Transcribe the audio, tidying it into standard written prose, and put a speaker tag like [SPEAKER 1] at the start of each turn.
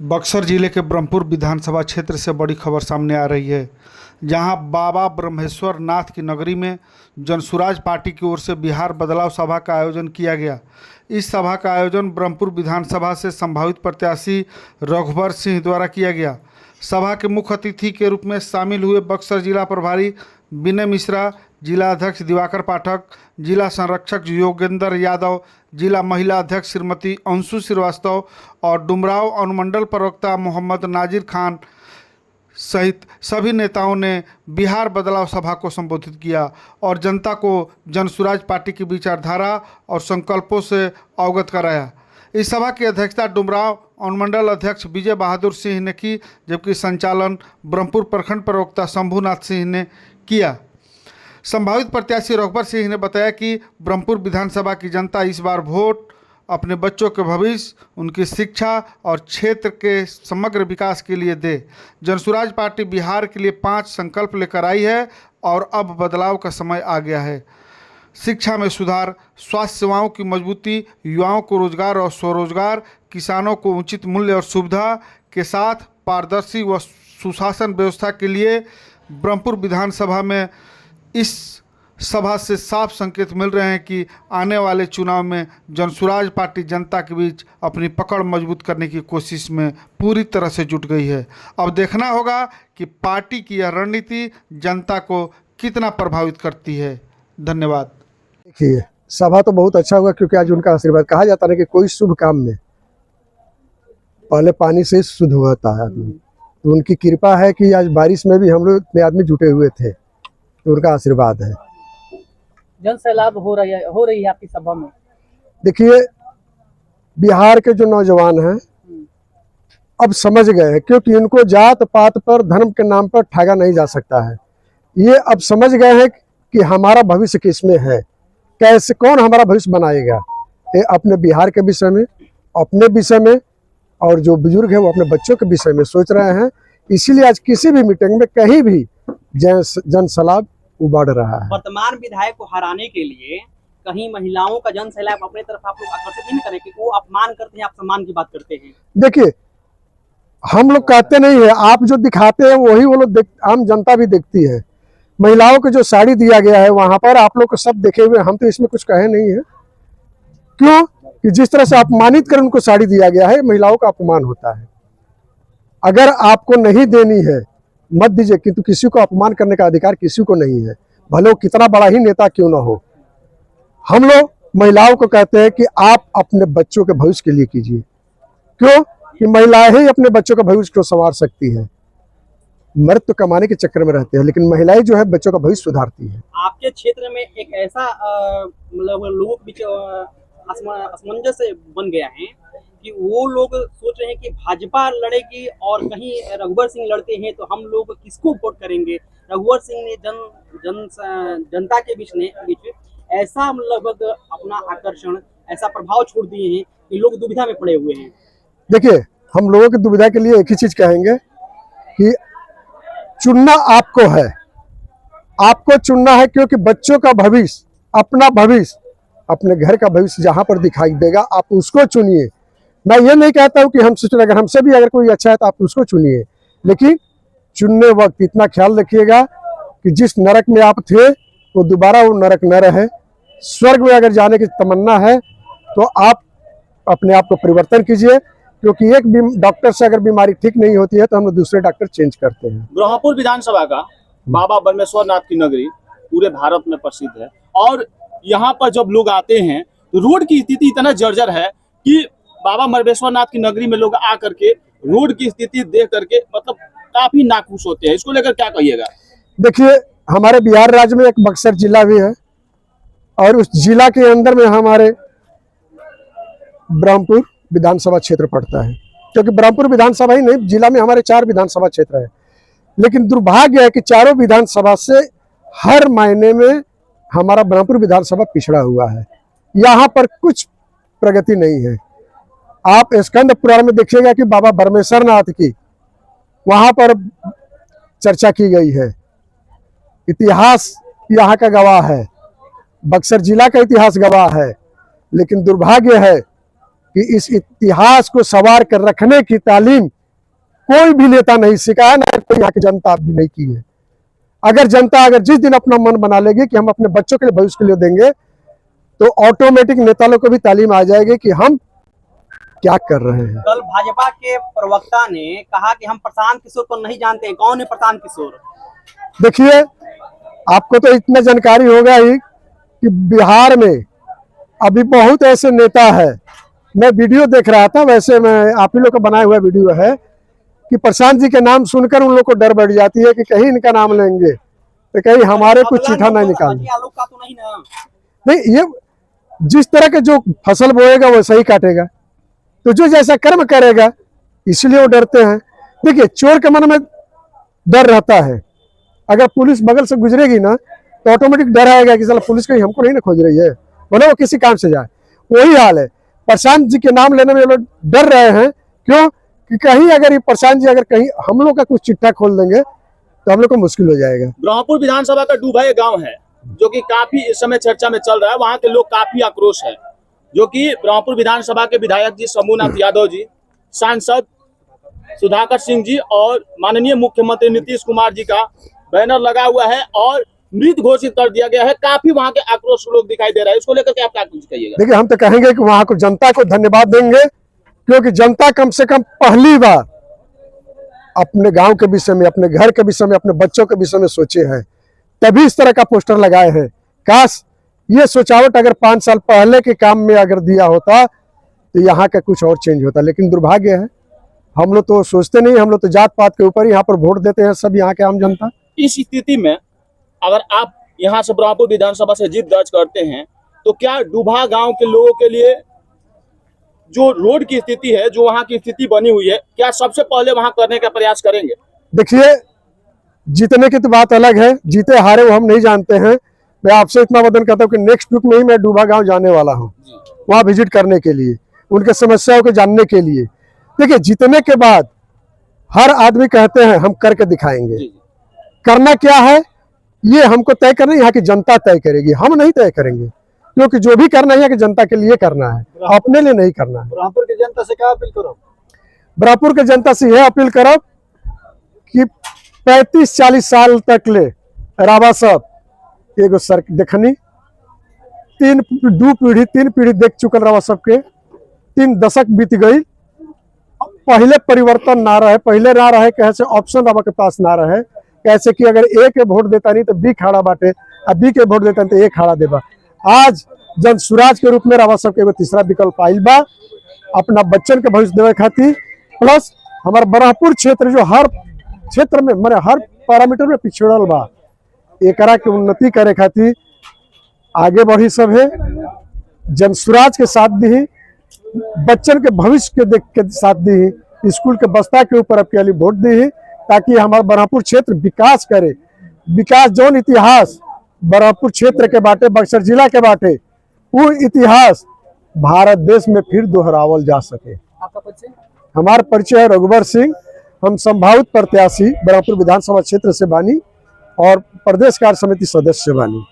[SPEAKER 1] बक्सर जिले के ब्रह्मपुर विधानसभा क्षेत्र से बड़ी खबर सामने आ रही है, जहां बाबा ब्रह्मेश्वर नाथ की नगरी में जनसुराज पार्टी की ओर से बिहार बदलाव सभा का आयोजन किया गया। इस सभा का आयोजन ब्रह्मपुर विधानसभा से संभावित प्रत्याशी रघुवर सिंह द्वारा किया गया। सभा के मुख्य अतिथि के रूप में शामिल हुए बक्सर जिला प्रभारी विनय मिश्रा, जिला अध्यक्ष दिवाकर पाठक, जिला संरक्षक योगेंद्र यादव, जिला महिला अध्यक्ष श्रीमती अंशु श्रीवास्तव और डुमराव अनुमंडल प्रवक्ता मोहम्मद नाजिर खान सहित सभी नेताओं ने बिहार बदलाव सभा को संबोधित किया और जनता को जनसुराज पार्टी की विचारधारा और संकल्पों से अवगत कराया। इस सभा की अध्यक्षता डुमराव अनुमंडल अध्यक्ष विजय बहादुर सिंह ने की, जबकि संचालन ब्रह्मपुर प्रखंड प्रवक्ता शंभुनाथ सिंह ने किया। संभावित प्रत्याशी रघुवर सिंह ने बताया कि ब्रह्मपुर विधानसभा की जनता इस बार वोट अपने बच्चों के भविष्य, उनकी शिक्षा और क्षेत्र के समग्र विकास के लिए दे। जनसुराज पार्टी बिहार के लिए 5 संकल्प लेकर आई है और अब बदलाव का समय आ गया है। शिक्षा में सुधार, स्वास्थ्य सेवाओं की मजबूती, युवाओं को रोजगार और स्वरोजगार, किसानों को उचित मूल्य और सुविधा के साथ पारदर्शी व सुशासन व्यवस्था के लिए ब्रह्मपुर विधानसभा में इस सभा से साफ संकेत मिल रहे हैं कि आने वाले चुनाव में जनसुराज पार्टी जनता के बीच अपनी पकड़ मजबूत करने की कोशिश में पूरी तरह से जुट गई है। अब देखना होगा कि पार्टी की यह रणनीति जनता को कितना प्रभावित करती है। धन्यवाद।
[SPEAKER 2] देखिए, सभा तो बहुत अच्छा हुआ, क्योंकि आज उनका आशीर्वाद। कहा जाता है कि कोई शुभ काम में पहले पानी से शुद्ध होता है आदमी, तो उनकी कृपा है कि आज बारिश में भी हम लोग इतने आदमी जुटे हुए थे, तो उनका आशीर्वाद है।
[SPEAKER 3] जन सैलाब हो रही है आपकी सभा में।
[SPEAKER 2] देखिए, बिहार के जो नौजवान हैं अब समझ गए हैं, क्योंकि इनको जात पात पर, धर्म के नाम पर ठगा नहीं जा सकता है। ये अब समझ गए हैं कि हमारा भविष्य किसमें है, कैसे कौन हमारा भविष्य बनाएगा। ये अपने बिहार के विषय में, अपने विषय में, और जो बुजुर्ग है वो अपने बच्चों के विषय में सोच रहे हैं। इसीलिए आज किसी भी मीटिंग में कहीं भी जन सैलाब उमड़ रहा है।
[SPEAKER 3] वर्तमान विधायक को हराने के लिए कहीं महिलाओं का जन सैलाब अपने तरफ आप लोग आकर्षित नहीं करें कि वो अपमान करते हैं, आप सम्मान की बात करते हैं।
[SPEAKER 2] देखिए, हम लोग कहते नहीं है, आप जो दिखाते हैं वही वो लोग आम जनता भी देखती है। महिलाओं को जो साड़ी दिया गया है वहां पर आप लोग को सब देखे हुए, हम तो इसमें कुछ कहे नहीं है। क्यों कि जिस तरह से अपमानित कर उनको साड़ी दिया गया है, महिलाओं का अपमान होता है। अगर आपको नहीं देनी है मत दीजिए, किंतु किसी को अपमान करने का अधिकार किसी को नहीं है, भले वो कितना बड़ा ही नेता क्यों ना हो। हम लोग महिलाओं को कहते हैं कि आप अपने बच्चों के भविष्य के लिए कीजिए। क्यों कि महिलाएं ही अपने बच्चों के भविष्य को संवार सकती है। मर्द तो कमाने के चक्कर में रहते हैं, लेकिन महिलाएं जो है बच्चों का भविष्य सुधारती है।
[SPEAKER 3] आपके क्षेत्र में एक ऐसा मतलब लोगों के बीच असमंजस बन गया है कि वो लोग सोच रहे हैं कि भाजपा लड़ेगी और कहीं रघुवर सिंह लड़ते हैं तो हम लोग किसको वोट करेंगे। रघुवर सिंह ने जनता के बीच ऐसा लगभग अपना आकर्षण, ऐसा प्रभाव छोड़ दिए हैं कि लोग दुविधा में पड़े हुए हैं।
[SPEAKER 2] देखिए, हम लोगों की दुविधा के लिए एक ही चीज कहेंगे कि चुनना आपको है, आपको चुनना है, क्योंकि बच्चों का भविष्य, अपना भविष्य, अपने घर का भविष्य जहां पर दिखाई देगा आप उसको चुनिए। मैं ये नहीं कहता हूं कि हमसे चुने, अगर हमसे भी अगर कोई अच्छा है तो आप उसको चुनिए, लेकिन चुनने वक्त इतना ख्याल रखिएगा कि जिस नरक में आप थे वो दोबारा वो नरक न रहे। स्वर्ग में अगर जाने की तमन्ना है तो आप अपने आप को परिवर्तन कीजिए, क्योंकि एक डॉक्टर से अगर बीमारी ठीक नहीं होती है तो हम दूसरे डॉक्टर चेंज करते हैं।
[SPEAKER 4] ब्रह्मपुर विधानसभा का बाबा ब्रह्मेश्वर नाथ की नगरी पूरे भारत में प्रसिद्ध है, और यहाँ पर जब लोग आते हैं तो रोड की स्थिति इतना जर्जर है कि बाबा ब्रह्मेश्वर नाथ की नगरी में लोग आ करके रोड की स्थिति देख करके मतलब काफी नाखुश होते हैं। इसको लेकर क्या कहिएगा?
[SPEAKER 2] देखिए, हमारे बिहार राज्य में एक बक्सर जिला भी है, और उस जिला के अंदर में हमारे ब्रह्मपुर विधानसभा क्षेत्र पड़ता है, क्योंकि ब्रह्मपुर विधानसभा ही नहीं, जिला में हमारे 4 विधानसभा क्षेत्र है। लेकिन दुर्भाग्य है कि चारों विधानसभा से हर मायने में हमारा ब्रह्मपुर विधानसभा पिछड़ा हुआ है। यहाँ पर कुछ प्रगति नहीं है। आप स्कंद पुराण में देखिएगा कि बाबा ब्रह्मेश्वर नाथ की वहां पर चर्चा की गई है। इतिहास यहाँ का गवाह है, बक्सर जिला का इतिहास गवाह है। लेकिन दुर्भाग्य है कि इस इतिहास को संवार कर रखने की तालीम कोई भी नेता नहीं सिखाया, ना कोई यहाँ की जनता भी नहीं की है। अगर जनता जिस दिन अपना मन बना लेगी कि हम अपने बच्चों के लिए भविष्य के लिए देंगे, तो ऑटोमेटिक नेता लोग को भी तालीम आ जाएगी कि हम क्या कर रहे हैं।
[SPEAKER 3] कल भाजपा के प्रवक्ता ने कहा कि हम प्रशांत किशोर को नहीं जानते। कौन है प्रशांत किशोर?
[SPEAKER 2] देखिए, आपको तो इतना जानकारी होगा ही कि बिहार में अभी बहुत ऐसे नेता है। मैं वीडियो देख रहा था, वैसे मैं आप ही लोग का बनाया हुआ वीडियो है कि प्रशांत जी के नाम सुनकर उन लोग को डर बैठ जाती है कि कहीं इनका नाम लेंगे तो कहीं हमारे कुछ चिट्ठा नहीं निकाल।
[SPEAKER 3] का तो नहीं ना?
[SPEAKER 2] नहीं, ये जिस तरह के जो फसल बोएगा वो सही काटेगा, तो जो जैसा कर्म करेगा इसलिए वो डरते हैं। देखिए, चोर के मन में डर रहता है, अगर पुलिस बगल से गुजरेगी ना तो ऑटोमेटिक डर आएगा कि साला पुलिस कहीं हमको नहीं ना खोज रही है, बोले वो किसी काम से जाए। वही हाल है, प्रशांत जी के नाम लेने में लोग डर रहे हैं। क्यों? कि कहीं अगर ये प्रशांत जी अगर कहीं हम लोग का कुछ चिट्ठा खोल देंगे तो हम लोग को मुश्किल हो जाएगा।
[SPEAKER 4] ब्रह्मपुर विधानसभा का डूबा गांव है जो कि काफी इस समय चर्चा में चल रहा है। वहां के लोग काफी आक्रोश है, जो कि ब्रह्मपुर विधानसभा के विधायक जी शंभुनाथ यादव जी, सांसद सुधाकर सिंह जी और माननीय मुख्यमंत्री नीतीश कुमार जी का बैनर लगा हुआ है और मृत घोषित कर दिया गया है। काफी वहां के आक्रोश लोग दिखाई दे रहा है। इसको लेकर के आप क्या कुछ कहिएगा?
[SPEAKER 2] देखिए, हम तो कहेंगे कि वहां को जनता को धन्यवाद देंगे, क्योंकि जनता कम से कम पहली बार अपने गांव के विषय में, अपने घर के विषय में, अपने बच्चों के विषय में सोचे हैं, तभी इस तरह का पोस्टर लगाए हैं। काश ये सोचावट अगर 5 साल पहले के काम में अगर दिया होता तो यहाँ का कुछ और चेंज होता। लेकिन दुर्भाग्य है, हम लोग तो सोचते नहीं, हम लोग तो जात पात के ऊपर यहाँ पर वोट देते हैं सब यहाँ के आम जनता।
[SPEAKER 4] इस स्थिति में अगर आप यहाँ से ब्रह्मपुर विधानसभा से जीत दर्ज करते हैं तो क्या डूबा गांव के लोगों के लिए जो रोड की स्थिति है, जो वहां की स्थिति बनी हुई है, क्या सबसे पहले वहां करने का प्रयास करेंगे?
[SPEAKER 2] देखिए, जीतने की तो बात अलग है, जीते हारे वो हम नहीं जानते हैं। मैं आपसे इतना वदन करता हूँ कि नेक्स्ट वीक में ही मैं डूबा गांव जाने वाला हूँ, वहाँ विजिट करने के लिए, उनके समस्याओं को जानने के लिए। देखिए, जीतने के बाद हर आदमी कहते हैं हम करके दिखाएंगे। करना क्या है ये हमको तय करना, यहाँ की जनता तय करेगी, हम नहीं तय करेंगे। क्योंकि जो भी करना है यहाँ की जनता के लिए करना है, अपने लिए नहीं करना है।
[SPEAKER 5] ब्रह्मपुर की जनता से क्या अपील करो?
[SPEAKER 2] ब्रह्मपुर के जनता से यह अपील करो कि 35-40 साल तक ले राबा साहब एगो सर देखनी, 3 पीढ़ी देख चुकल राबा साहब के, 3 दशक बीत गई। पहले परिवर्तन ना रहे, पहले ना रहे कैसे ऑप्शन राबा के पास ना रहे, कैसे कि अगर ए के वोट देता नहीं तो बी खड़ा बाटे, अब बी के वोट देता नहीं तो ए खड़ा देबा। आज जन सुराज के रूप में राबा साहब के एगो तीसरा विकल्प आइल बा, अपना बच्चन के भविष्य देवे खातिर। प्लस हमारा ब्रह्मपुर क्षेत्र जो हर क्षेत्र में माने हर पैरामीटर में पिछड़ल बा, एकरा के उन्नति करे खातिर आगे बढ़ी सब है। जन सुराज के साथ दी, बच्चन के भविष्य के देख के साथ दी, स्कूल के बस्ता के ऊपर अब के लिए वोट दी, ताकि हमारा ब्रह्मपुर क्षेत्र विकास करे। विकास जौन इतिहास ब्रह्मपुर क्षेत्र के बाटे, बक्सर जिला के बाटे, वो इतिहास भारत देश में फिर दोहरावल जा सके।
[SPEAKER 3] आपका परिचय?
[SPEAKER 2] हमारा परिचय है रघुवर सिंह, हम संभावित प्रत्याशी ब्रह्मपुर विधानसभा क्षेत्र से बानी और प्रदेश कार्य समिति सदस्य बानी।